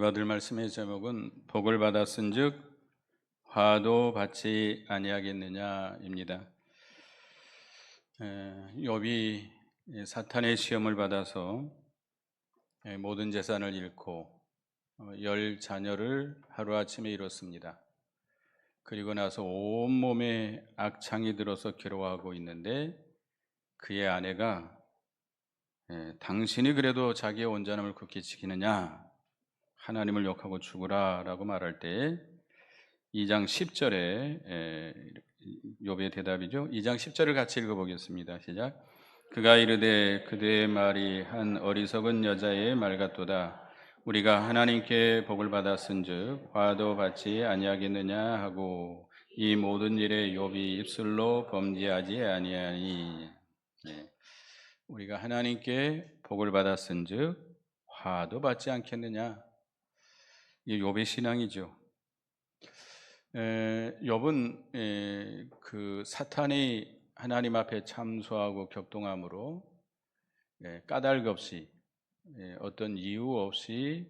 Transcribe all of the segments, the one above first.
받을 말씀의 제목은 복을 받았은즉 화도 받지 아니하겠느냐입니다. 욥이 사탄의 시험을 받아서 모든 재산을 잃고 10자녀를 하루아침에 잃었습니다. 그리고 나서 온몸에 악창이 들어서 괴로워하고 있는데 그의 아내가 당신이 그래도 자기의 온전함을 굳게 지키느냐, 하나님을 욕하고 죽으라 라고 말할 때 2장 10절에 욥의 대답이죠. 2장 10절을 같이 읽어보겠습니다. 시작. 그가 이르되 그대의 말이 한 어리석은 여자의 말 같도다. 우리가 하나님께 복을 받았은즉 화도 받지 아니하겠느냐 하고 이 모든 일에 욥이 입술로 범죄하지 아니하니. 우리가 하나님께 복을 받았은즉 화도 받지 않겠느냐. 이게 욥의 신앙이죠. 욥은 그 사탄이 하나님 앞에 참소하고 격동함으로 까닭 없이 어떤 이유 없이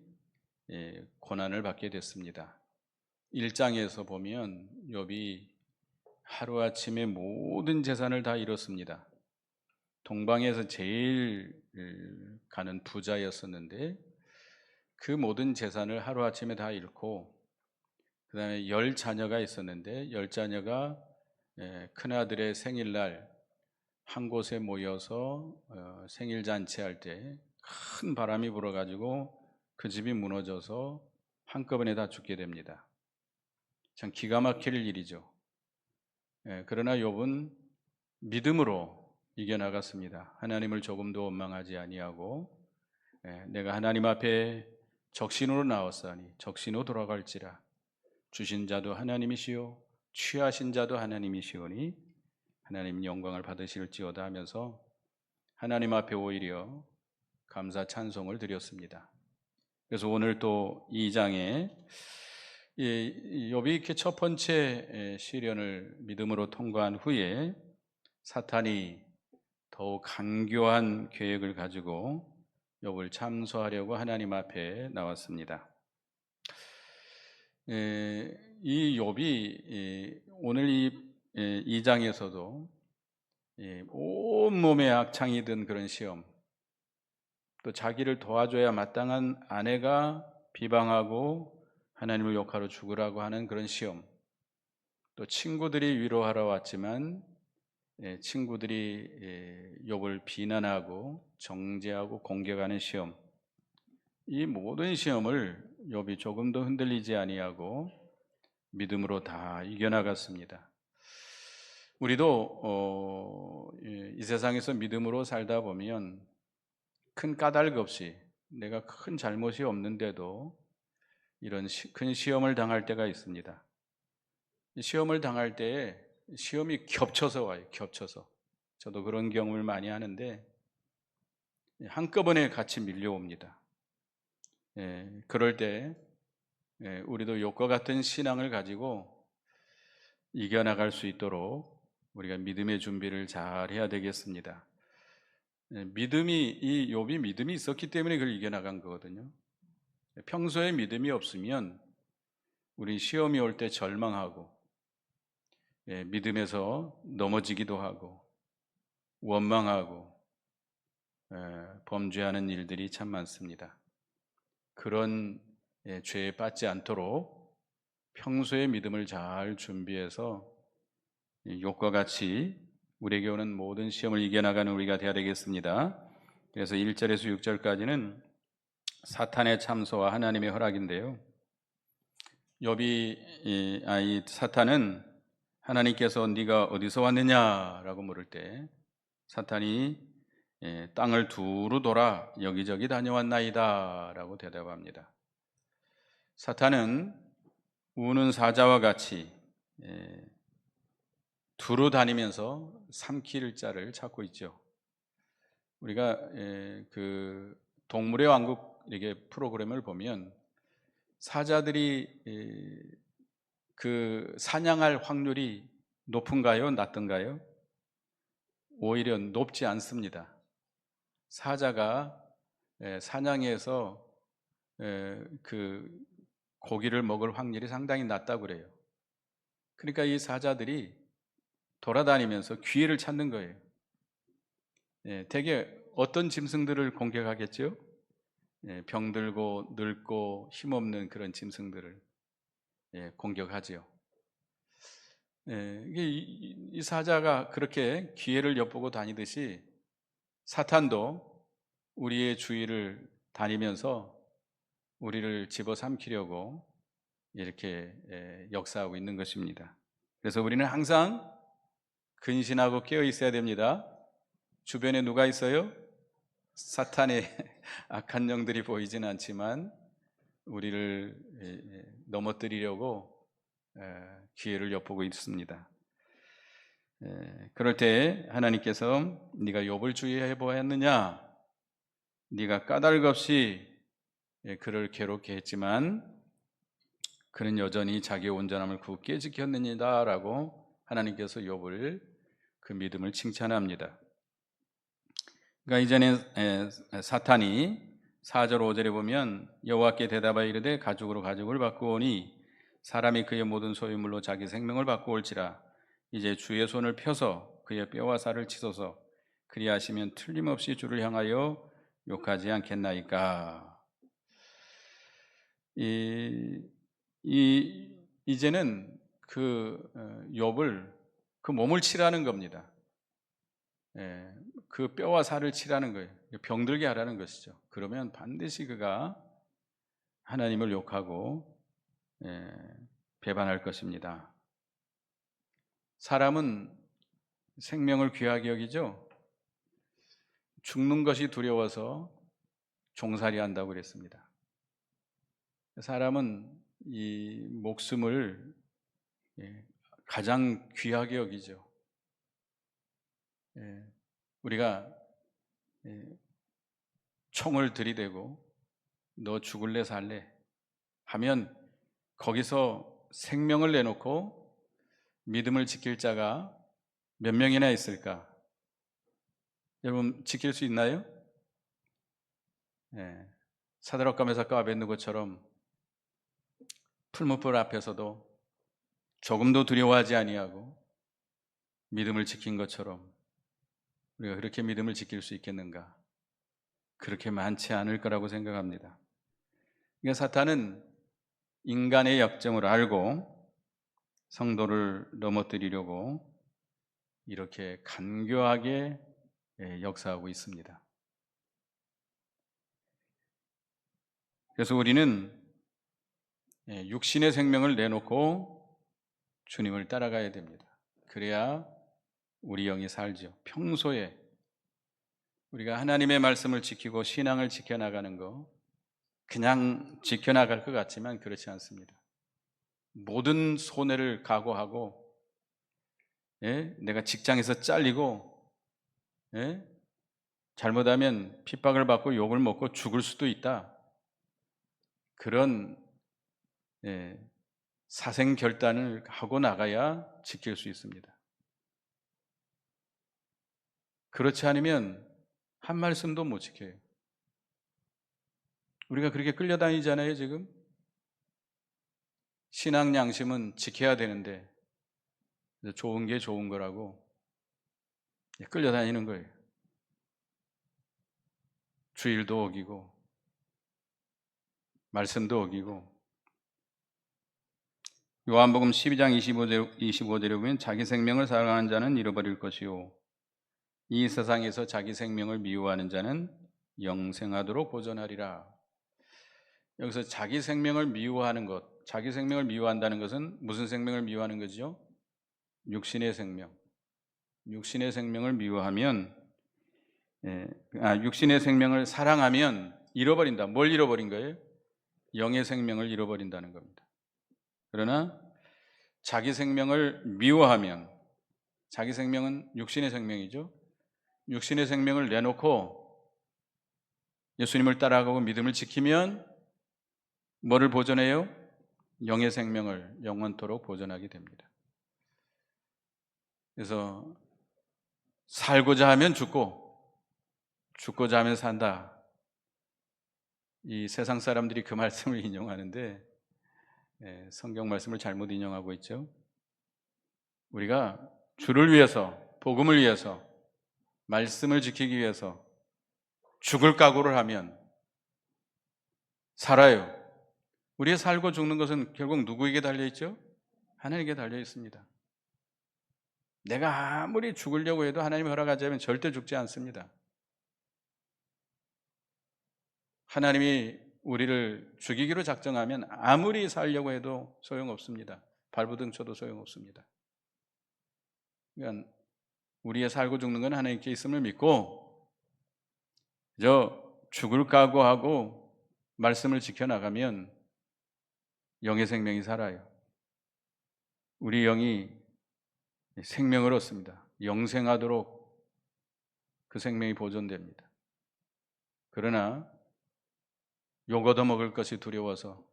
고난을 받게 됐습니다. 1장에서 보면 욥이 하루아침에 모든 재산을 다 잃었습니다. 동방에서 제일 가는 부자였었는데 그 모든 재산을 하루아침에 다 잃고 그 다음에 10자녀가 있었는데 10자녀가 큰아들의 생일날 한 곳에 모여서 생일잔치할 때 큰 바람이 불어가지고 그 집이 무너져서 한꺼번에 다 죽게 됩니다. 참 기가 막힐 일이죠. 그러나 욥은 믿음으로 이겨나갔습니다. 하나님을 조금도 원망하지 아니하고 내가 하나님 앞에 적신으로 나왔사니 적신으로 돌아갈지라. 주신 자도 하나님이시요 취하신 자도 하나님이시오니 하나님 영광을 받으실지어다 하면서 하나님 앞에 오히려 감사 찬송을 드렸습니다. 그래서 오늘 또 2장에 욥이 이렇게 첫 번째 시련을 믿음으로 통과한 후에 사탄이 더욱 간교한 계획을 가지고 욥을 참소하려고 하나님 앞에 나왔습니다. 이 욥이 오늘 이 2장에서도 온몸에 악창이 든 그런 시험, 또 자기를 도와줘야 마땅한 아내가 비방하고 하나님을 욕하러 죽으라고 하는 그런 시험, 또 친구들이 위로하러 왔지만 친구들이 욥을 비난하고 정죄하고 공격하는 시험, 이 모든 시험을 욥이 조금도 흔들리지 아니하고 믿음으로 다 이겨나갔습니다. 우리도 이 세상에서 믿음으로 살다 보면 큰 까닭 없이 내가 큰 잘못이 없는데도 이런 큰 시험을 당할 때가 있습니다. 시험을 당할 때에 시험이 겹쳐서 와요. 겹쳐서. 저도 그런 경험을 많이 하는데 한꺼번에 같이 밀려옵니다. 그럴 때 우리도 욥과 같은 신앙을 가지고 이겨나갈 수 있도록 우리가 믿음의 준비를 잘 해야 되겠습니다. 이 욥이 믿음이 있었기 때문에 그걸 이겨나간 거거든요. 평소에 믿음이 없으면 우리 시험이 올 때 절망하고 믿음에서 넘어지기도 하고 원망하고 범죄하는 일들이 참 많습니다. 그런 죄에 빠지지 않도록 평소에 믿음을 잘 준비해서 욥과 같이 우리에게 오는 모든 시험을 이겨나가는 우리가 되어야 되겠습니다. 그래서 1절에서 6절까지는 사탄의 참소와 하나님의 허락인데요. 욥이 사탄은 하나님께서 네가 어디서 왔느냐라고 물을 때 사탄이 땅을 두루 돌아 여기저기 다녀왔나이다 라고 대답합니다. 사탄은 우는 사자와 같이 두루 다니면서 삼킬 자를 찾고 있죠. 우리가 그 동물의 왕국 이렇게 프로그램을 보면 사자들이 그 사냥할 확률이 높은가요? 낮던가요? 오히려 높지 않습니다. 사자가 사냥해서 그 고기를 먹을 확률이 상당히 낮다고 그래요. 그러니까 이 사자들이 돌아다니면서 기회를 찾는 거예요. 대개 어떤 짐승들을 공격하겠죠? 병들고 늙고 힘없는 그런 짐승들을 공격하지요. 이게 이 사자가 그렇게 기회를 엿보고 다니듯이 사탄도 우리의 주위를 다니면서 우리를 집어삼키려고 이렇게 역사하고 있는 것입니다. 그래서 우리는 항상 근신하고 깨어 있어야 됩니다. 주변에 누가 있어요? 사탄의 악한 영들이 보이지는 않지만 우리를 넘어뜨리려고 기회를 엿보고 있습니다. 그럴 때 하나님께서 네가 욥을 주의해 보았느냐? 네가 까닭 없이 그를 괴롭게 했지만 그는 여전히 자기의 온전함을 굳게 지켰느니다라고 하나님께서 욥을 그 믿음을 칭찬합니다. 그러니까 이전에 사탄이 4절 5절에 보면 여호와께 대답하여 이르되 가죽으로 가죽을 바꾸오니 사람이 그의 모든 소유물로 자기 생명을 바꾸올지라. 이제 주의 손을 펴서 그의 뼈와 살을 치소서. 그리하시면 틀림없이 주를 향하여 욕하지 않겠나이까. 이제는 그 욥을 그 몸을 치라는 겁니다. 그 뼈와 살을 치라는 거예요. 병들게 하라는 것이죠. 그러면 반드시 그가 하나님을 욕하고 배반할 것입니다. 사람은 생명을 귀하게 여기죠. 죽는 것이 두려워서 종살이 한다고 그랬습니다. 사람은 이 목숨을 가장 귀하게 여기죠. 우리가 총을 들이대고 너 죽을래 살래 하면 거기서 생명을 내놓고 믿음을 지킬 자가 몇 명이나 있을까? 여러분 지킬 수 있나요? 사드락과 메삭과 아벳느고처럼 풀무불 앞에서도 조금도 두려워하지 아니하고 믿음을 지킨 것처럼 우리가 그렇게 믿음을 지킬 수 있겠는가? 그렇게 많지 않을 거라고 생각합니다. 그러니까 사탄은 인간의 약점을 알고 성도를 넘어뜨리려고 이렇게 간교하게 역사하고 있습니다. 그래서 우리는 육신의 생명을 내놓고 주님을 따라가야 됩니다. 그래야 우리 영이 살죠. 평소에 우리가 하나님의 말씀을 지키고 신앙을 지켜나가는 거 그냥 지켜나갈 것 같지만 그렇지 않습니다. 모든 손해를 각오하고 내가 직장에서 잘리고 잘못하면 핍박을 받고 욕을 먹고 죽을 수도 있다. 그런 사생 결단을 하고 나가야 지킬 수 있습니다. 그렇지 않으면 한 말씀도 못 지켜요. 우리가 그렇게 끌려다니잖아요, 지금. 신앙 양심은 지켜야 되는데 좋은 게 좋은 거라고 끌려다니는 거예요. 주일도 어기고 말씀도 어기고. 요한복음 12장 25절에 보면 자기 생명을 사랑하는 자는 잃어버릴 것이요 이 세상에서 자기 생명을 미워하는 자는 영생하도록 보존하리라. 여기서 자기 생명을 미워하는 것, 자기 생명을 미워한다는 것은 무슨 생명을 미워하는 거죠? 육신의 생명. 육신의 생명을 미워하면 육신의 생명을 사랑하면 잃어버린다. 뭘 잃어버린 거예요? 영의 생명을 잃어버린다는 겁니다. 그러나 자기 생명을 미워하면, 자기 생명은 육신의 생명이죠. 육신의 생명을 내놓고 예수님을 따라가고 믿음을 지키면 뭐를 보존해요? 영의 생명을 영원토록 보존하게 됩니다. 그래서 살고자 하면 죽고 죽고자 하면 산다. 이 세상 사람들이 그 말씀을 인용하는데 성경 말씀을 잘못 인용하고 있죠. 우리가 주를 위해서, 복음을 위해서, 말씀을 지키기 위해서 죽을 각오를 하면 살아요. 우리의 살고 죽는 것은 결국 누구에게 달려 있죠? 하나님께 달려 있습니다. 내가 아무리 죽으려고 해도 하나님이 허락하지 않으면 절대 죽지 않습니다. 하나님이 우리를 죽이기로 작정하면 아무리 살려고 해도 소용없습니다. 발부등 쳐도 소용없습니다. 그러니까 우리의 살고 죽는 건 하나님께 있음을 믿고 저 죽을 각오하고 말씀을 지켜나가면 영의 생명이 살아요. 우리 영이 생명을 얻습니다. 영생하도록 그 생명이 보존됩니다. 그러나 욕 얻어먹을 것이 두려워서,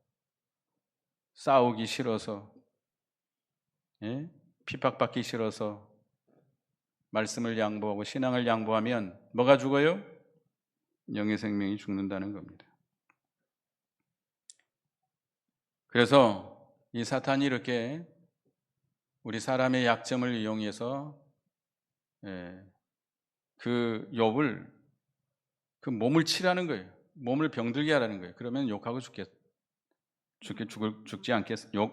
싸우기 싫어서, 핍박받기 싫어서 말씀을 양보하고 신앙을 양보하면 뭐가 죽어요? 영의 생명이 죽는다는 겁니다. 그래서 이 사탄이 이렇게 우리 사람의 약점을 이용해서 그 욥을 그 몸을 치라는 거예요. 몸을 병들게 하라는 거예요. 그러면 욕하고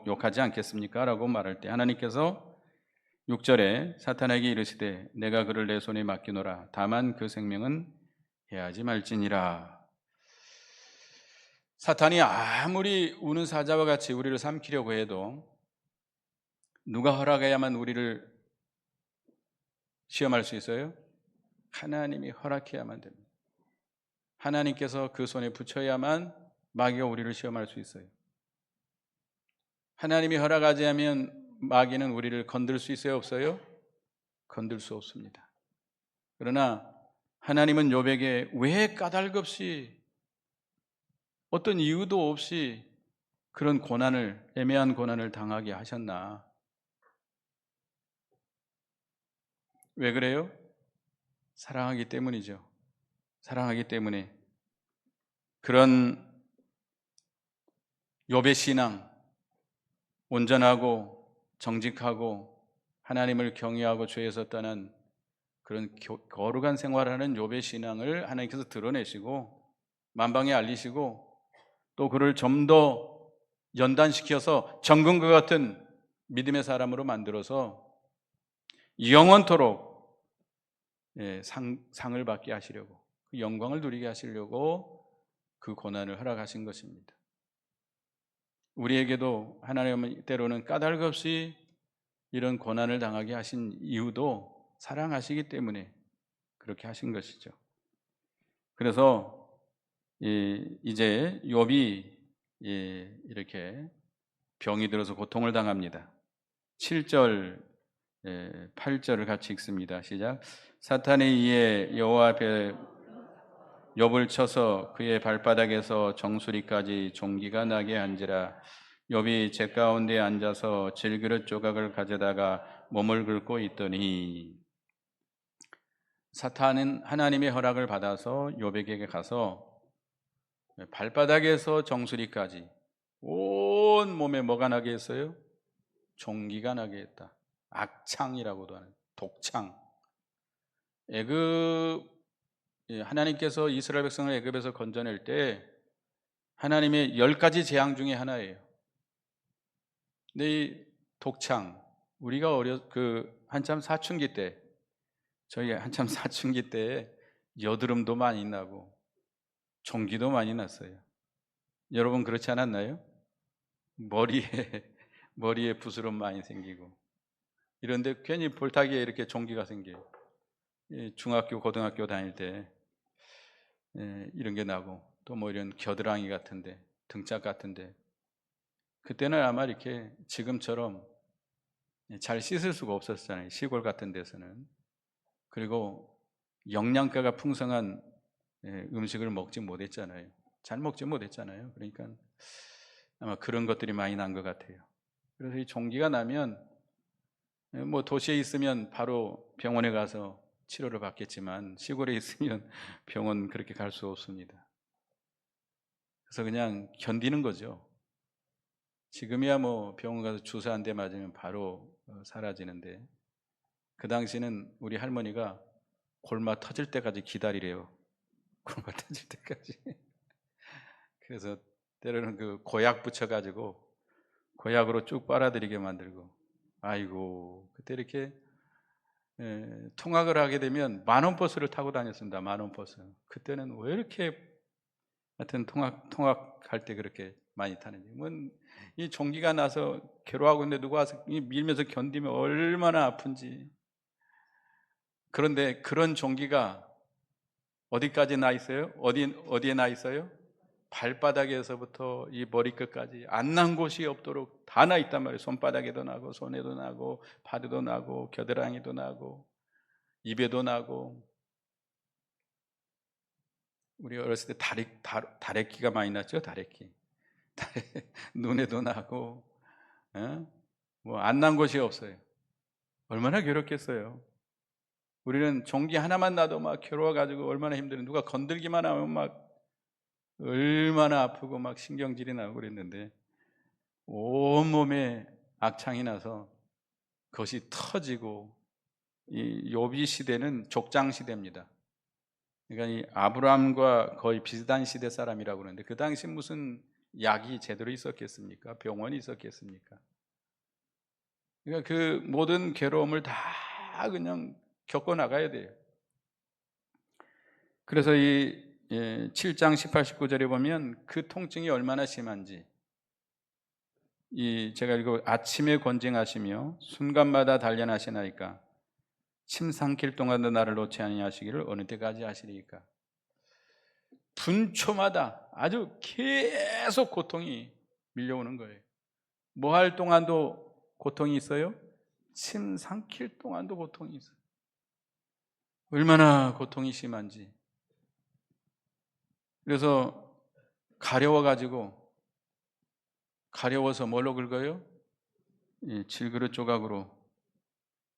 욕하지 않겠습니까? 라고 말할 때 하나님께서 6절에 사탄에게 이르시되 내가 그를 내 손에 맡기노라. 다만 그 생명은 해하지 말지니라. 사탄이 아무리 우는 사자와 같이 우리를 삼키려고 해도 누가 허락해야만 우리를 시험할 수 있어요? 하나님이 허락해야만 됩니다. 하나님께서 그 손에 붙여야만 마귀가 우리를 시험할 수 있어요. 하나님이 허락하지 않으면 마귀는 우리를 건들 수 있어요? 없어요? 건들 수 없습니다. 그러나 하나님은 욥에게 왜 까닭없이 어떤 이유도 없이 그런 고난을, 애매한 고난을 당하게 하셨나? 왜 그래요? 사랑하기 때문이죠. 사랑하기 때문에. 그런 욥의 신앙, 온전하고 정직하고 하나님을 경외하고 죄에서 떠난 그런 거룩한 생활하는 욥의 신앙을 하나님께서 드러내시고 만방에 알리시고 또 그를 좀 더 연단시켜서 정금과 같은 믿음의 사람으로 만들어서 영원토록 상을 받게 하시려고, 그 영광을 누리게 하시려고 그 고난을 허락하신 것입니다. 우리에게도 하나님은 때로는 까닭 없이 이런 고난을 당하게 하신 이유도 사랑하시기 때문에 그렇게 하신 것이죠. 그래서 이제 욥이 이렇게 병이 들어서 고통을 당합니다. 7절, 8절을 같이 읽습니다. 시작. 사탄에 의해 여호와 앞에 욥을 쳐서 그의 발바닥에서 정수리까지 종기가 나게 한지라. 욥이 제 가운데 앉아서 질그릇 조각을 가져다가 몸을 긁고 있더니, 사탄은 하나님의 허락을 받아서 욥에게 가서 발바닥에서 정수리까지 온 몸에 뭐가 나게 했어요? 종기가 나게 했다. 악창이라고도 하는 독창. 하나님께서 이스라엘 백성을 애굽에서 건져낼 때 하나님의 10가지 재앙 중에 하나예요. 근데 이 독창, 우리가 한참 사춘기 때, 저희 한참 사춘기 때 여드름도 많이 나고 종기도 많이 났어요. 여러분 그렇지 않았나요? 머리에 부스럼 많이 생기고, 이런데 괜히 볼타기에 이렇게 종기가 생겨요. 중학교, 고등학교 다닐 때 이런 게 나고, 또 뭐 이런 겨드랑이 같은데, 등짝 같은데, 그때는 아마 이렇게 지금처럼 잘 씻을 수가 없었잖아요. 시골 같은 데서는. 그리고 영양가가 풍성한 음식을 먹지 못했잖아요. 잘 먹지 못했잖아요. 그러니까 아마 그런 것들이 많이 난 것 같아요. 그래서 이 종기가 나면 뭐 도시에 있으면 바로 병원에 가서 치료를 받겠지만 시골에 있으면 병원 그렇게 갈 수 없습니다. 그래서 그냥 견디는 거죠. 지금이야 뭐 병원 가서 주사 한 대 맞으면 바로 사라지는데, 그 당시는 우리 할머니가 골마 터질 때까지 기다리래요. 골마 터질 때까지. 그래서 때로는 그 고약 붙여가지고 고약으로 쭉 빨아들이게 만들고, 아이고 그때 이렇게 통학을 하게 되면 만원 버스를 타고 다녔습니다. 만원 버스. 그때는 왜 이렇게 하여튼 통학할 때 그렇게 많이 타는지. 이 종기가 나서 괴로워하고 있는데 누가 와서 밀면서 견디면 얼마나 아픈지. 그런데 그런 종기가 어디까지 나 있어요? 어디에 나 있어요? 발바닥에서부터 이 머리끝까지 안 난 곳이 없도록 다 나 있단 말이에요. 손바닥에도 나고, 손에도 나고, 발에도 나고, 겨드랑이도 나고, 입에도 나고. 우리 어렸을 때 다래끼가 많이 났죠. 다래끼. 눈에도 나고, 뭐 안 난 곳이 없어요. 얼마나 괴롭겠어요. 우리는 종기 하나만 나도 막 괴로워가지고 얼마나 힘들어요. 누가 건들기만 하면 막 얼마나 아프고 막 신경질이 나고 그랬는데, 온몸에 악창이 나서 그것이 터지고, 이 욥이 시대는 족장 시대입니다. 그러니까 이 아브라함과 거의 비슷한 시대 사람이라고 그러는데, 그 당시 무슨 약이 제대로 있었겠습니까? 병원이 있었겠습니까? 그러니까 그 모든 괴로움을 다 그냥 겪어 나가야 돼요. 그래서 이 7장 18, 19절에 보면 그 통증이 얼마나 심한지, 제가 읽어 아침에 권징하시며 순간마다 단련하시나이까 침 삼킬 동안도 나를 놓지 아니하시기를 어느 때까지 하시리이까. 분초마다 아주 계속 고통이 밀려오는 거예요. 뭐 할 동안도 고통이 있어요? 침 삼킬 동안도 고통이 있어요. 얼마나 고통이 심한지. 그래서 가려워서 뭘로 긁어요? 질그릇 조각으로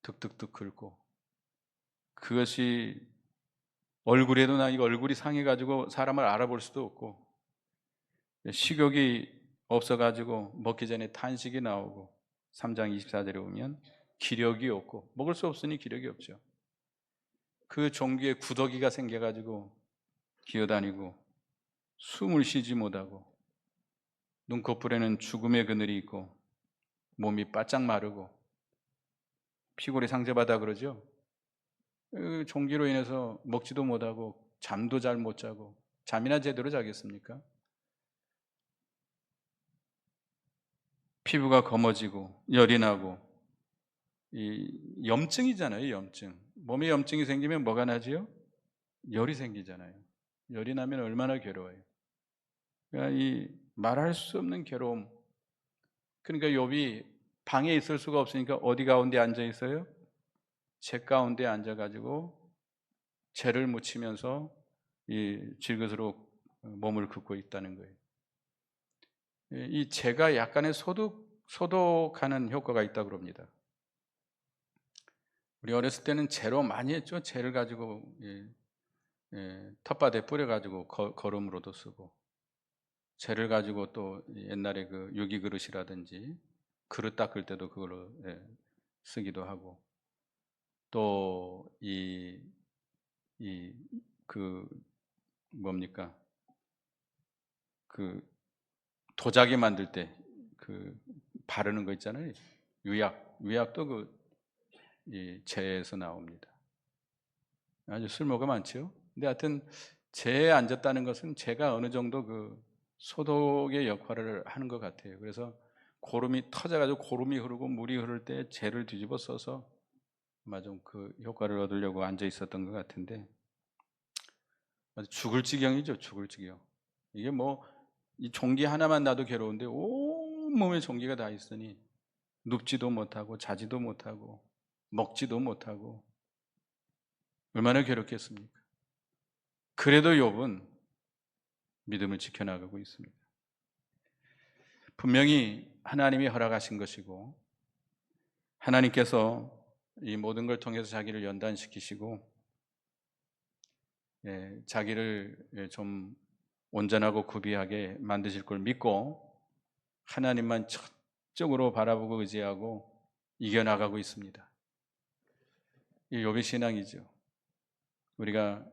득득득 긁고, 그것이 얼굴에도 나, 이거 얼굴이 상해가지고 사람을 알아볼 수도 없고, 식욕이 없어가지고 먹기 전에 탄식이 나오고, 3장 24절에 보면 기력이 없고, 먹을 수 없으니 기력이 없죠. 그 종기에 구더기가 생겨가지고 기어다니고, 숨을 쉬지 못하고, 눈꺼풀에는 죽음의 그늘이 있고, 몸이 바짝 마르고, 피골이 상처받아 그러죠. 그 종기로 인해서 먹지도 못하고 잠도 잘 못 자고, 잠이나 제대로 자겠습니까? 피부가 검어지고 열이 나고, 이 염증이잖아요. 염증. 몸에 염증이 생기면 뭐가 나지요? 열이 생기잖아요. 열이 나면 얼마나 괴로워요. 그러니까 이 말할 수 없는 괴로움. 그러니까 욥이 방에 있을 수가 없으니까 어디 가운데 앉아 있어요? 재 가운데 앉아가지고 재를 묻히면서 이 질그릇으로 몸을 긋고 있다는 거예요. 이 재가 약간의 소독하는 효과가 있다고 그럽니다. 우리 어렸을 때는 재로 많이 했죠. 재를 가지고 텃밭에 뿌려가지고 거름으로도 쓰고, 재를 가지고 또 옛날에 그 유기 그릇이라든지 그릇 닦을 때도 그걸로 쓰기도 하고, 또 그 뭡니까, 그 도자기 만들 때 그 바르는 거 있잖아요. 유약도 이 재에서 나옵니다. 아주 쓸모가 많죠. 근데 하여튼 재에 앉았다는 것은 재가 어느 정도 그 소독의 역할을 하는 것 같아요. 그래서 고름이 터져가지고 고름이 흐르고 물이 흐를 때 재를 뒤집어 써서 아마 좀 그 효과를 얻으려고 앉아 있었던 것 같은데, 아주 죽을 지경이죠. 죽을 지경. 이게 뭐 이 종기 하나만 나도 괴로운데 온몸에 종기가 다 있으니 눕지도 못하고 자지도 못하고 먹지도 못하고 얼마나 괴롭겠습니까? 그래도 욥은 믿음을 지켜나가고 있습니다. 분명히 하나님이 허락하신 것이고, 하나님께서 이 모든 걸 통해서 자기를 연단시키시고, 자기를 좀 온전하고 구비하게 만드실 걸 믿고 하나님만 적극적으로 바라보고 의지하고 이겨나가고 있습니다. 이 욥의 신앙이죠. 우리가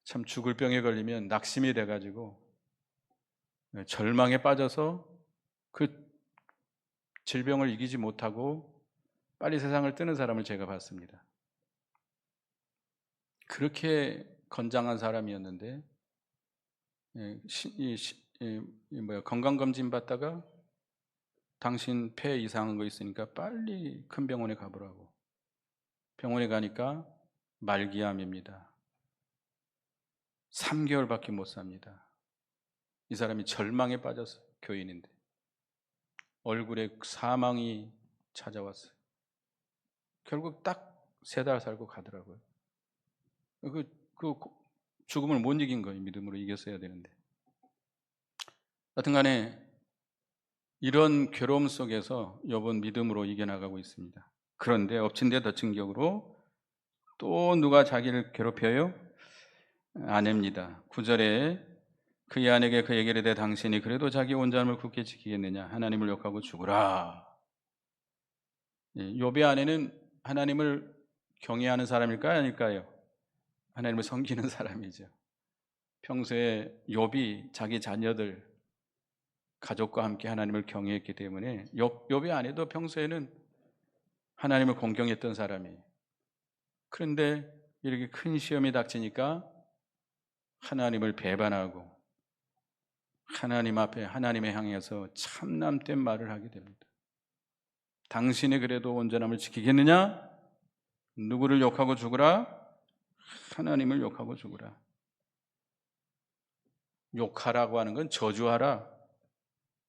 참 죽을 병에 걸리면 낙심이 돼가지고 절망에 빠져서 그 질병을 이기지 못하고 빨리 세상을 뜨는 사람을 제가 봤습니다. 그렇게 건장한 사람이었는데 건강검진 받다가 당신 폐 이상한 거 있으니까 빨리 큰 병원에 가보라고. 병원에 가니까 말기암입니다. 3개월밖에 못 삽니다. 이 사람이 절망에 빠져서 교인인데 얼굴에 사망이 찾아왔어요. 결국 딱 3달 살고 가더라고요. 그 죽음을 못 이긴 거예요. 믿음으로 이겼어야 되는데. 하여튼 간에 이런 괴로움 속에서 욥은 믿음으로 이겨나가고 있습니다. 그런데 엎친 데 덮친 격으로 또 누가 자기를 괴롭혀요? 아내입니다. 9절에 그의 아내에게 그 얘기를 해 당신이 그래도 자기 온전함을 굳게 지키겠느냐? 하나님을 욕하고 죽으라. 욥의 아내는 하나님을 경외하는 사람일까요? 아닐까요? 하나님을 섬기는 사람이죠. 평소에 욥이 자기 자녀들, 가족과 함께 하나님을 경외했기 때문에 욥의 아내도 평소에는 하나님을 공경했던 사람이에요. 그런데 이렇게 큰 시험이 닥치니까 하나님을 배반하고 하나님 앞에 하나님에 향해서 참남된 말을 하게 됩니다. 당신이 그래도 온전함을 지키겠느냐? 누구를 욕하고 죽으라? 하나님을 욕하고 죽으라. 욕하라고 하는 건 저주하라,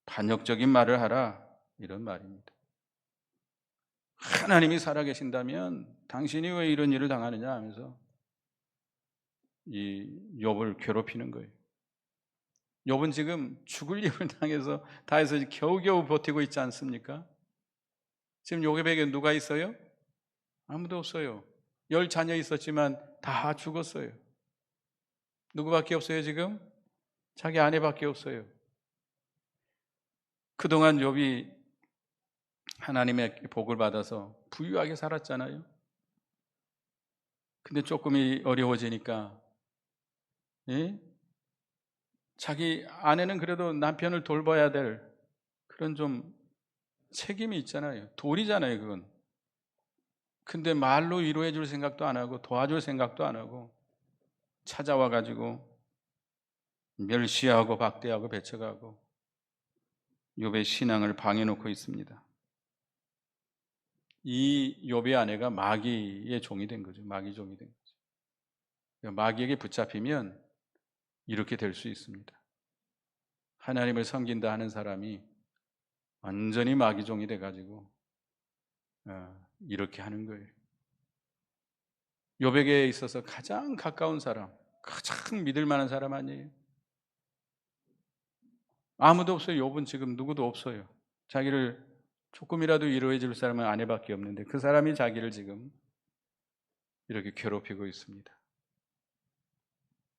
반역적인 말을 하라, 이런 말입니다. 하나님이 살아계신다면 당신이 왜 이런 일을 당하느냐 하면서 이 욥을 괴롭히는 거예요. 욥은 지금 죽을 일을 당해서 다해서 겨우겨우 버티고 있지 않습니까? 지금 욥에게 누가 있어요? 아무도 없어요. 10자녀 있었지만 다 죽었어요. 누구밖에 없어요 지금? 자기 아내밖에 없어요. 그동안 욥이 하나님의 복을 받아서 부유하게 살았잖아요. 근데 조금이 어려워지니까 자기 아내는 그래도 남편을 돌봐야 될 그런 좀 책임이 있잖아요. 도리잖아요 그건. 근데 말로 위로해 줄 생각도 안 하고 도와줄 생각도 안 하고 찾아와 가지고 멸시하고 박대하고 배척하고 욥의 신앙을 방해놓고 있습니다. 이 욥의 아내가 마귀의 종이 된 거죠. 마귀 종이 된 거죠. 마귀에게 붙잡히면 이렇게 될 수 있습니다. 하나님을 섬긴다 하는 사람이 완전히 마귀 종이 돼가지고 이렇게 하는 거예요. 욥에게 있어서 가장 가까운 사람, 가장 믿을 만한 사람 아니에요? 아무도 없어요. 욥은 지금 누구도 없어요. 자기를 조금이라도 위로해 줄 사람은 아내밖에 없는데 그 사람이 자기를 지금 이렇게 괴롭히고 있습니다.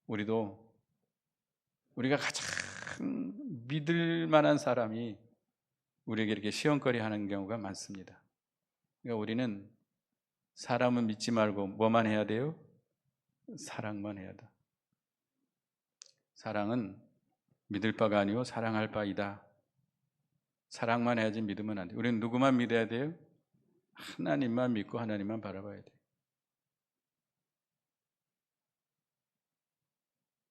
우리가 가장 믿을 만한 사람이 우리에게 이렇게 시험거리 하는 경우가 많습니다. 그러니까 우리는 사람은 믿지 말고 뭐만 해야 돼요? 사랑만 해야 돼. 사랑은 믿을 바가 아니고 사랑할 바이다. 사랑만 해야지 믿으면 안 돼. 우리는 누구만 믿어야 돼요? 하나님만 믿고 하나님만 바라봐야 돼.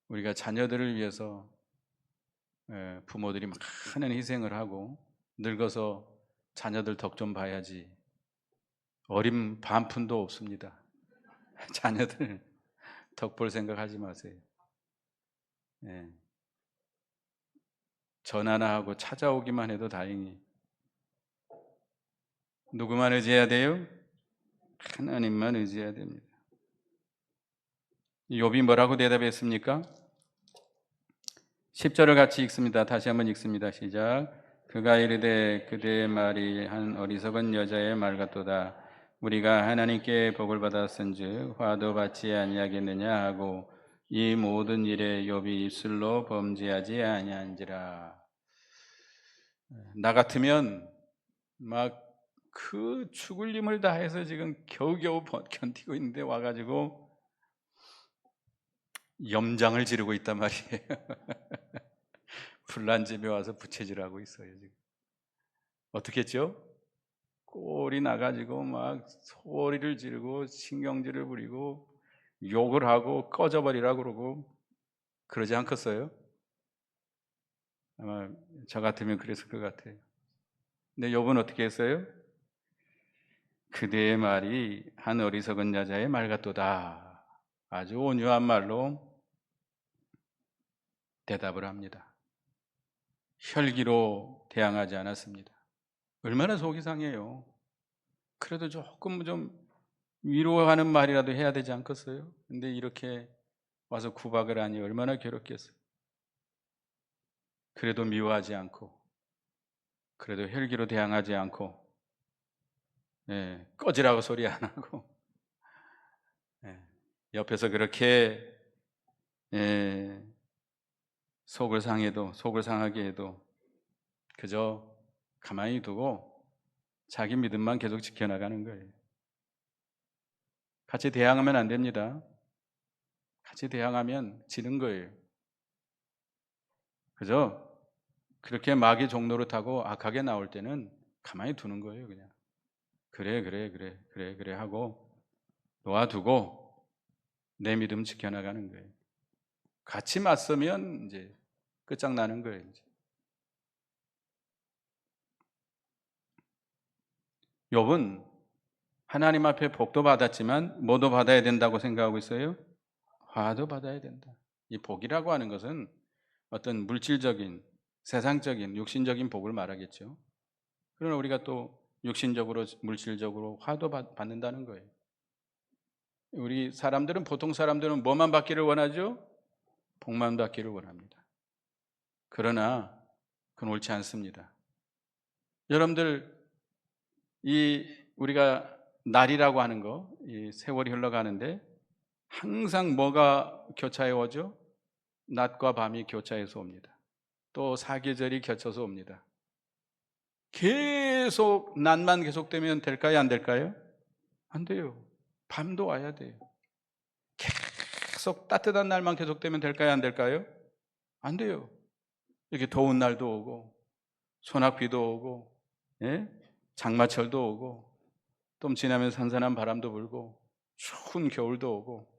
우리가 자녀들을 위해서 부모들이 많은 희생을 하고 늙어서 자녀들 덕 좀 봐야지. 어린 반푼도 없습니다. 자녀들 덕 볼 생각하지 마세요. 전화나 하고 찾아오기만 해도 다행히. 누구만 의지해야 돼요? 하나님만 의지해야 됩니다. 욥이 뭐라고 대답했습니까? 10절을 같이 읽습니다. 다시 한번 읽습니다. 시작. 그가 이르되 그대의 말이 한 어리석은 여자의 말 같도다. 우리가 하나님께 복을 받았은즉 화도 받지 아니하겠느냐 하고 이 모든 일에 욥이 입술로 범죄하지 아니한지라. 나 같으면 막 그 죽을 힘을 다해서 지금 겨우겨우 견디고 있는데 와가지고 염장을 지르고 있단 말이에요. 불난집에 와서 부채질하고 있어요 지금. 어떻게 했죠? 꼴이 나가지고 막 소리를 지르고 신경질을 부리고 욕을 하고 꺼져버리라 그러고 그러지 않겠어요? 아마 저 같으면 그랬을 것 같아요. 근데 욥은 어떻게 했어요? 그대의 말이 한 어리석은 여자의 말 같도다. 아주 온유한 말로 대답을 합니다. 혈기로 대항하지 않았습니다. 얼마나 속이 상해요. 그래도 조금 좀 위로하는 말이라도 해야 되지 않겠어요? 근데 이렇게 와서 구박을 하니 얼마나 괴롭겠어요. 그래도 미워하지 않고, 그래도 혈기로 대항하지 않고, 꺼지라고 소리 안 하고, 옆에서 그렇게 속을 상하게 해도 그저 가만히 두고 자기 믿음만 계속 지켜나가는 거예요. 같이 대항하면 안 됩니다. 같이 대항하면 지는 거예요. 그죠? 그렇게 마귀 종로를 타고 악하게 나올 때는 가만히 두는 거예요, 그냥. 그래 하고 놓아두고 내 믿음 지켜나가는 거예요. 같이 맞서면 이제 끝장나는 거예요, 이제. 욥은 하나님 앞에 복도 받았지만 뭐도 받아야 된다고 생각하고 있어요? 화도 받아야 된다. 이 복이라고 하는 것은 어떤 물질적인, 세상적인, 육신적인 복을 말하겠죠. 그러나 우리가 또 육신적으로, 물질적으로 화도 받는다는 거예요. 우리 사람들은, 보통 사람들은 뭐만 받기를 원하죠? 복만 받기를 원합니다. 그러나 그건 옳지 않습니다. 여러분들, 우리가 날이라고 하는 거, 이 세월이 흘러가는데 항상 뭐가 교차해 오죠? 낮과 밤이 교차해서 옵니다. 또 사계절이 겹쳐서 옵니다. 계속 낮만 계속되면 될까요? 안 될까요? 안 돼요. 밤도 와야 돼요. 계속 따뜻한 날만 계속되면 될까요? 안 될까요? 안 돼요. 이렇게 더운 날도 오고 소낙비도 오고, 장마철도 오고, 좀 지나면 선선한 바람도 불고 추운 겨울도 오고,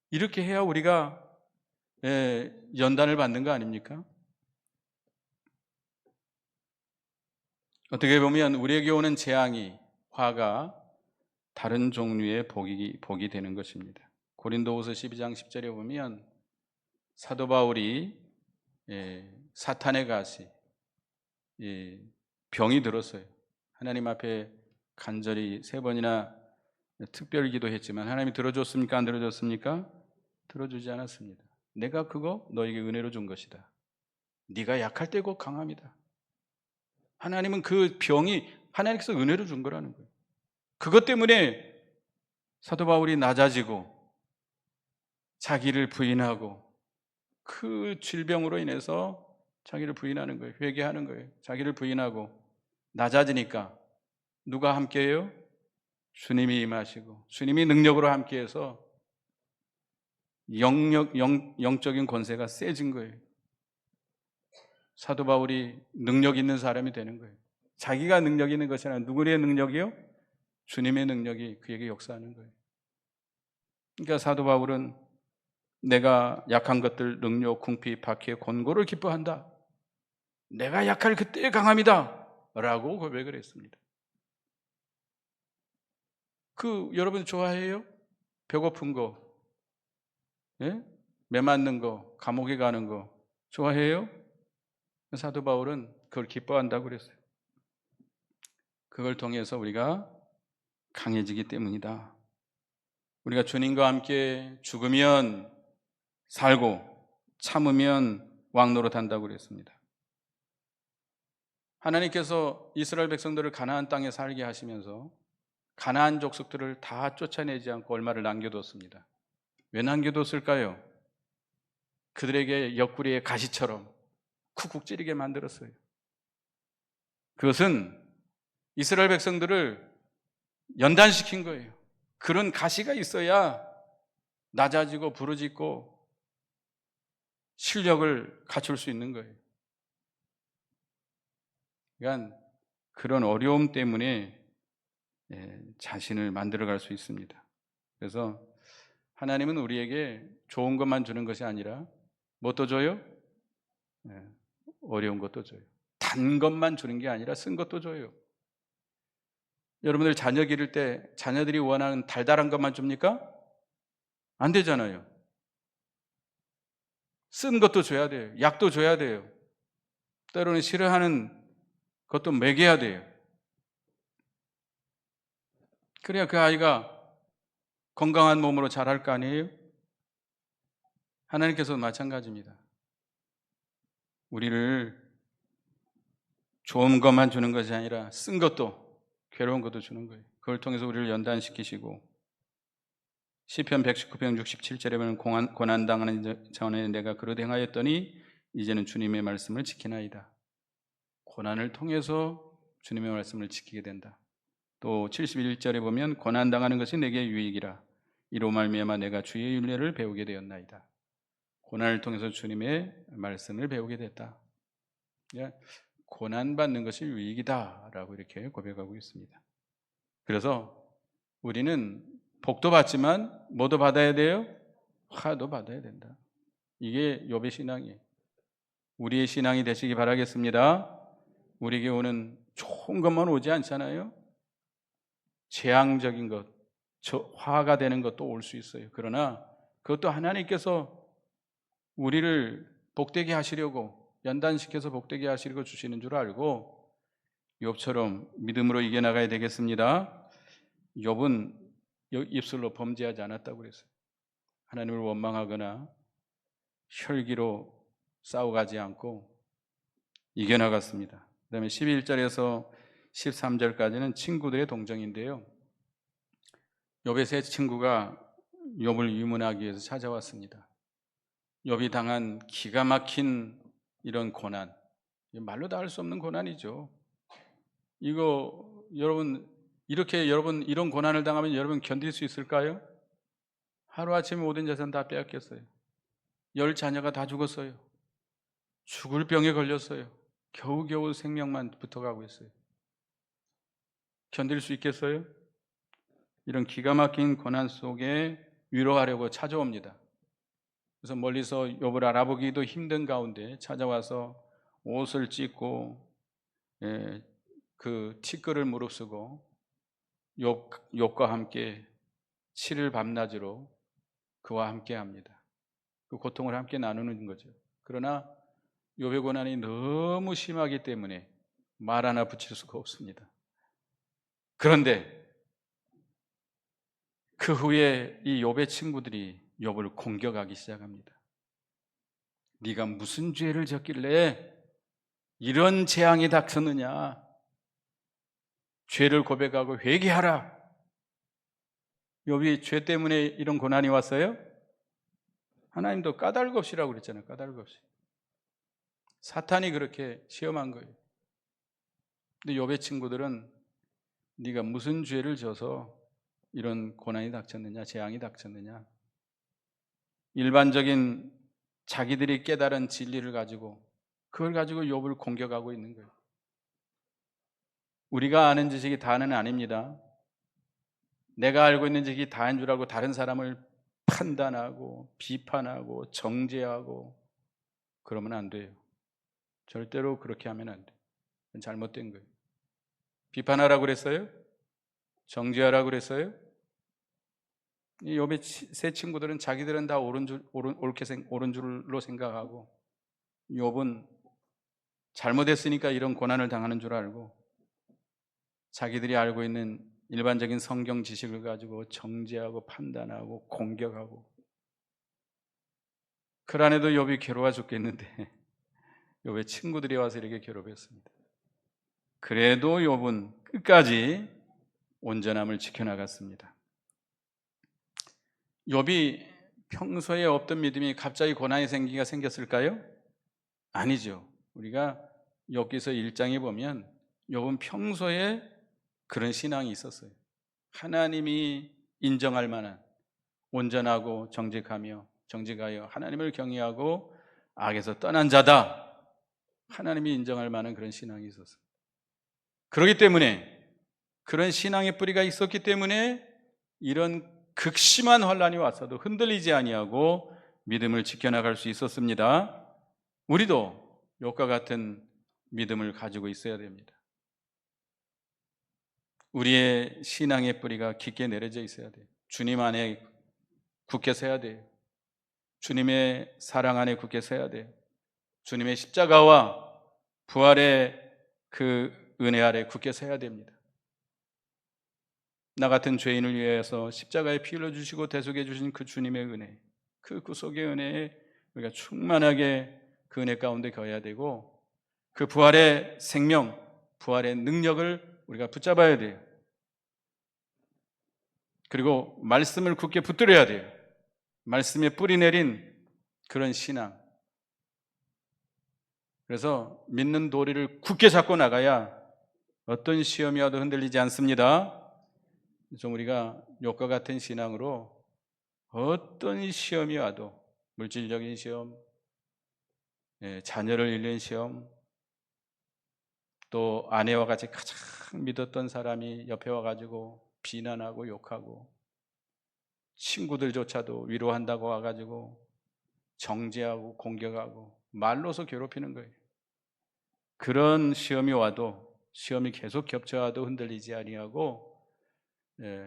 이렇게 해야 우리가 연단을 받는 거 아닙니까? 어떻게 보면 우리에게 오는 재앙이, 화가 다른 종류의 복이 되는 것입니다. 고린도후서 12장 10절에 보면 사도 바울이 사탄의 가시, 병이 들었어요. 하나님 앞에 간절히 3번이나 특별 기도했지만 하나님이 들어줬습니까? 안 들어줬습니까? 들어주지 않았습니다. 내가 그거 너에게 은혜로 준 것이다. 네가 약할 때 곧 강함이다. 하나님은 그 병이 하나님께서 은혜로 준 거라는 거예요. 그것 때문에 사도 바울이 낮아지고 자기를 부인하고 그 질병으로 인해서 자기를 부인하는 거예요. 회개하는 거예요. 자기를 부인하고 낮아지니까 누가 함께해요? 주님이 임하시고 주님이 능력으로 함께해서 영적인 권세가 세진 거예요. 사도 바울이 능력 있는 사람이 되는 거예요. 자기가 능력 있는 것이 아니라 누구의 능력이요? 주님의 능력이 그에게 역사하는 거예요. 그러니까 사도 바울은 내가 약한 것들 능력, 궁핍, 박해, 권고를 기뻐한다. 내가 약할 그때의 강함이다 라고 고백을 했습니다. 여러분 좋아해요? 배고픈 거, 매맞는 거, 감옥에 가는 거 좋아해요? 사도 바울은 그걸 기뻐한다고 그랬어요. 그걸 통해서 우리가 강해지기 때문이다. 우리가 주님과 함께 죽으면 살고 참으면 왕노릇한다고 그랬습니다. 하나님께서 이스라엘 백성들을 가나안 땅에 살게 하시면서 가나안 족속들을 다 쫓아내지 않고 얼마를 남겨뒀습니다. 왜 남겨뒀을까요? 그들에게 옆구리에 가시처럼 쿡쿡 찌르게 만들었어요. 그것은 이스라엘 백성들을 연단시킨 거예요. 그런 가시가 있어야 낮아지고 부르짖고 실력을 갖출 수 있는 거예요. 그러니까 그런 어려움 때문에 자신을 만들어갈 수 있습니다. 그래서 하나님은 우리에게 좋은 것만 주는 것이 아니라 뭣도 줘요? 어려운 것도 줘요. 단 것만 주는 게 아니라 쓴 것도 줘요. 여러분들 자녀 기를 때 자녀들이 원하는 달달한 것만 줍니까? 안 되잖아요. 쓴 것도 줘야 돼요. 약도 줘야 돼요. 때로는 싫어하는 것도 먹여야 돼요. 그래야 그 아이가 건강한 몸으로 자랄 거 아니에요? 하나님께서도 마찬가지입니다. 우리를 좋은 것만 주는 것이 아니라 쓴 것도, 괴로운 것도 주는 거예요. 그걸 통해서 우리를 연단시키시고, 시편 119편 67절에 보면 고난당하는 전에 내가 그릇 행하였더니 이제는 주님의 말씀을 지키나이다. 고난을 통해서 주님의 말씀을 지키게 된다. 또 71절에 보면 고난당하는 것이 내게 유익이라 이로 말미암아 내가 주의 율례를 배우게 되었나이다. 고난을 통해서 주님의 말씀을 배우게 됐다. 고난받는 것이 유익이다라고 이렇게 고백하고 있습니다. 그래서 우리는 복도 받지만 뭐도 받아야 돼요? 화도 받아야 된다. 이게 욥의 신앙이에요. 우리의 신앙이 되시기 바라겠습니다. 우리에게 오는 좋은 것만 오지 않잖아요. 재앙적인 것, 화가 되는 것도 올 수 있어요. 그러나 그것도 하나님께서 우리를 복되게 하시려고, 연단시켜서 복되게 하시려고 주시는 줄 알고 욥처럼 믿음으로 이겨나가야 되겠습니다. 욥은 입술로 범죄하지 않았다고 그랬어요. 하나님을 원망하거나 혈기로 싸워가지 않고 이겨나갔습니다. 그 다음에 11절에서 13절까지는 친구들의 동정인데요. 욥의 세 친구가 욥을 유문하기 위해서 찾아왔습니다. 욥이 당한 기가 막힌 이런 고난, 말로 다 할 수 없는 고난이죠. 이거 여러분 이런 고난을 당하면 여러분 견딜 수 있을까요? 하루아침에 모든 재산 다 빼앗겼어요. 10 자녀가 다 죽었어요. 죽을 병에 걸렸어요. 겨우겨우 생명만 붙어가고 있어요. 견딜 수 있겠어요? 이런 기가 막힌 고난 속에 위로하려고 찾아옵니다. 그래서 멀리서 욥을 알아보기도 힘든 가운데 찾아와서 옷을 찢고 그 티끌을 무릅쓰고 욥과 함께 7일 밤낮으로 그와 함께 합니다. 그 고통을 함께 나누는 거죠. 그러나 욥의 고난이 너무 심하기 때문에 말 하나 붙일 수가 없습니다. 그런데 그 후에 이 욥의 친구들이 욥을 공격하기 시작합니다. 네가 무슨 죄를 졌길래 이런 재앙이 닥쳤느냐? 죄를 고백하고 회개하라. 욥이 죄 때문에 이런 고난이 왔어요? 하나님도 까닭 없이라고 그랬잖아요. 까닭 없이. 사탄이 그렇게 시험한 거예요. 근데 욥의 친구들은 네가 무슨 죄를 져서 이런 고난이 닥쳤느냐, 재앙이 닥쳤느냐. 일반적인 자기들이 깨달은 진리를 가지고 그걸 가지고 욥을 공격하고 있는 거예요. 우리가 아는 지식이 다는 아닙니다. 내가 알고 있는 지식이 다인 줄 알고 다른 사람을 판단하고 비판하고 정죄하고 그러면 안 돼요. 절대로 그렇게 하면 안 돼요. 그건 잘못된 거예요. 비판하라고 그랬어요? 정죄하라고 그랬어요? 이 욥의 세 친구들은 자기들은 다 옳은 줄로 생각하고 욥은 잘못했으니까 이런 고난을 당하는 줄 알고 자기들이 알고 있는 일반적인 성경 지식을 가지고 정죄하고 판단하고 공격하고 그 안에도 욥이 괴로워 죽겠는데 욥의 친구들이 와서 이렇게 괴롭혔습니다. 그래도 욥은 끝까지 온전함을 지켜나갔습니다. 욥이 평소에 없던 믿음이 갑자기 고난이 생기가 생겼을까요? 아니죠. 우리가 욥기서 1장에 보면 욥은 평소에 그런 신앙이 있었어요. 하나님이 인정할 만한 온전하고 정직하여 하나님을 경외하고 악에서 떠난 자다. 하나님이 인정할 만한 그런 신앙이 있었어요. 그렇기 때문에 그런 신앙의 뿌리가 있었기 때문에 이런 극심한 환란이 왔어도 흔들리지 아니하고 믿음을 지켜나갈 수 있었습니다. 우리도 욥과 같은 믿음을 가지고 있어야 됩니다. 우리의 신앙의 뿌리가 깊게 내려져 있어야 돼요. 주님 안에 굳게 서야 돼요. 주님의 사랑 안에 굳게 서야 돼요. 주님의 십자가와 부활의 그 은혜 아래 굳게 서야 됩니다. 나 같은 죄인을 위해서 십자가에 피 흘려주시고 대속해 주신 그 주님의 은혜, 그 구속의 은혜에 우리가 충만하게 그 은혜 가운데 거해야 되고, 그 부활의 생명, 부활의 능력을 우리가 붙잡아야 돼요. 그리고 말씀을 굳게 붙들어야 돼요. 말씀에 뿌리 내린 그런 신앙. 그래서 믿는 도리를 굳게 잡고 나가야 어떤 시험이 와도 흔들리지 않습니다. 좀 우리가 욥과 같은 신앙으로 어떤 시험이 와도, 물질적인 시험, 자녀를 잃는 시험, 또 아내와 같이 가장 믿었던 사람이 옆에 와가지고 비난하고 욕하고, 친구들조차도 위로한다고 와가지고 정죄하고 공격하고 말로서 괴롭히는 거예요. 그런 시험이 와도, 시험이 계속 겹쳐와도 흔들리지 아니하고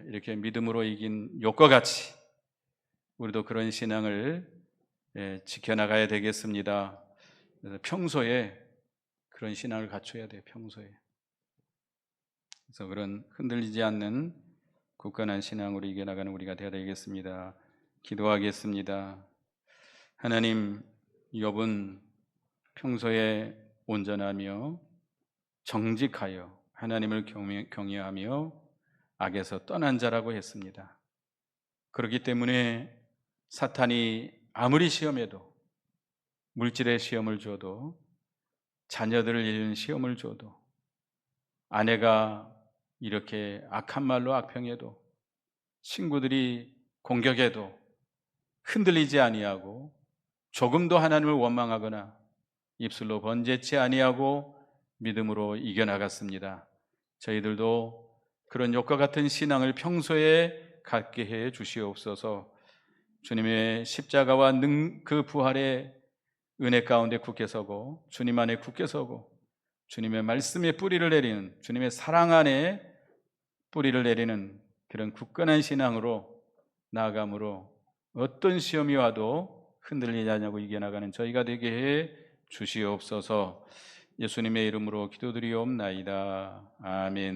이렇게 믿음으로 이긴 욥과 같이 우리도 그런 신앙을 지켜나가야 되겠습니다. 그래서 평소에 그런 신앙을 갖춰야 돼요. 평소에. 그래서 그런 흔들리지 않는 굳건한 신앙으로 이겨나가는 우리가 되어야 되겠습니다. 기도하겠습니다. 하나님, 욥은 평소에 온전하며 정직하여 하나님을 경외하며 악에서 떠난 자라고 했습니다. 그렇기 때문에 사탄이 아무리 시험해도, 물질의 시험을 줘도, 자녀들을 잃는 시험을 줘도, 아내가 이렇게 악한 말로 악평해도, 친구들이 공격해도 흔들리지 아니하고 조금도 하나님을 원망하거나 입술로 번제치 아니하고 믿음으로 이겨나갔습니다. 저희들도 그런 욥과 같은 신앙을 평소에 갖게 해 주시옵소서. 주님의 십자가와 그 부활의 은혜 가운데 굳게 서고, 주님 안에 굳게 서고, 주님의 말씀에 뿌리를 내리는, 주님의 사랑 안에 뿌리를 내리는 그런 굳건한 신앙으로 나아감으로 어떤 시험이 와도 흔들리지 않냐고 이겨나가는 저희가 되게 해 주시옵소서. 예수님의 이름으로 기도드리옵나이다. 아멘.